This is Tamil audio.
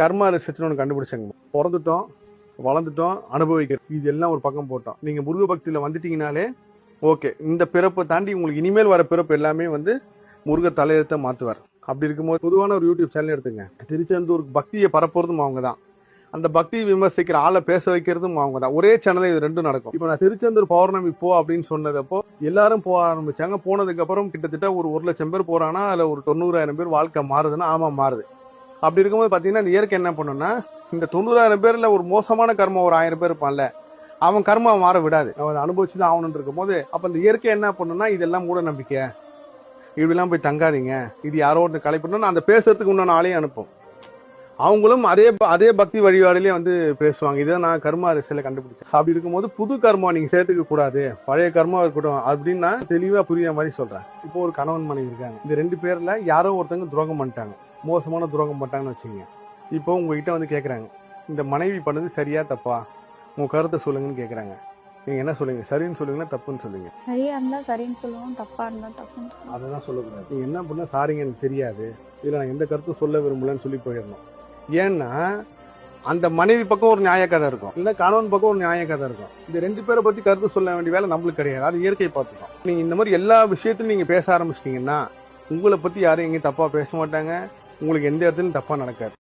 கர்மா ரிசர்ச்னு ஒன்று கண்டுபிடிச்சாங்க. பிறந்துட்டோம், வளர்ந்துட்டோம், அனுபவிக்கிறோம், இது எல்லாம் ஒரு பக்கம் போட்டோம். நீங்க முருக பக்தியில வந்துட்டீங்கனாலே ஓகே, இந்த பிறப்பை தாண்டி உங்களுக்கு இனிமேல் வர பிறப்பு எல்லாமே வந்து முருகர் தலையெழுத்த மாத்துவார். அப்படி இருக்கும்போது பொதுவான ஒரு யூடியூப் சேனல் எடுத்துங்க. திருச்செந்தூர் பக்தியை பரப்புறதும் அவங்க தான், அந்த பக்தியை விமர்சிக்கிற ஆளை பேச வைக்கிறதும் அவங்க தான். ஒரே சேனல் இது ரெண்டும் நடக்கும். இப்போ நான் திருச்செந்தூர் பௌர்ணமி போ அப்படின்னு சொன்னதப்போ எல்லாரும் போக ஆரம்பிச்சாங்க. போனதுக்கு அப்புறம் கிட்டத்தட்ட ஒரு 1,00,000 பேர் போறாங்கன்னா அதுல ஒரு 90,000 பேர் வாழ்க்கை மாறுதுன்னா ஆமா மாறுது. அப்படி இருக்கும்போது பாத்தீங்கன்னா இந்த இயற்கை என்ன பண்ணுன்னா, இந்த 90,000 பேர்ல ஒரு மோசமான கர்மம் ஒரு 1000 பேர் இருப்பான்ல, அவன் கர்மா மாற விடாது. அவன் அனுபவிச்சுதான் ஆகணும்னு இருக்கும் போது அப்ப இந்த இயற்கை என்ன பண்ணுன்னா, இதெல்லாம் மூட நம்பிக்கை, இப்படிலாம் போய் தங்காதீங்க, இது யாரோ ஒருத்தர் கலை பண்ணணும், அந்த பேசுறதுக்கு உண்டான ஆளையும் அனுப்பும். அவங்களும் அதே பக்தி வழிபாடுலயே வந்து பேசுவாங்க. இதை நான் கர்மா ரிசல்ட்ல கண்டுபிடிச்சேன். அப்படி இருக்கும்போது புது கர்மா நீங்க சேர்த்துக்க கூடாது, பழைய கர்மா இருக்கட்டும் அப்படின்னு நான் தெளிவா புரியுற மாதிரி சொல்றேன். இப்போ ஒரு கணவன் மனைவி இருக்காங்க. இந்த 2 பேர்ல யாரோ ஒருத்தங்க துரோகம் பண்ணிட்டாங்க, மோசமான துரோகம் பண்ணிட்டாங்கன்னு வச்சுங்க. இப்போ உங்ககிட்ட வந்து கேட்கறாங்க, இந்த மனைவி பண்ணது சரியா தப்பா, உங்க கருத்தை சொல்லுங்கன்னு கேட்கறாங்க. நீங்க என்ன சொல்லுங்க? சரின்னு சொல்லுங்களா தப்புன்னு சொல்லுங்க? சரியா இருந்தா சரின்னு சொல்லுவோம், தப்பா இருந்தா தப்புன்னு சொல்லுவோம். அதெல்லாம் சொல்லக்கூடாது. நீங்க என்ன பண்ணா சாரிங்க எனக்கு தெரியாது, இதுல நான் எந்த கருத்தும் சொல்ல விரும்பலன்னு சொல்லி போயிடணும். ஏன்னா அந்த மனைவி பக்கம் ஒரு நியாய கதை இருக்கும், இல்ல கணவன் பக்கம் ஒரு நியாய கதை இருக்கும். இந்த 2 பேரை பத்தி கருத்து சொல்ல வேண்டிய வேலை நம்மளுக்கு கிடையாது, அது இயற்கை பார்த்துக்கும். நீங்க இந்த மாதிரி எல்லா விஷயத்திலும் நீங்க பேச ஆரம்பிச்சிட்டீங்கன்னா உங்களை பத்தி யாரும் எங்கேயும் தப்பா பேச மாட்டாங்க, உங்களுக்கு எந்த இடத்துலயும் தப்பா நடக்காது.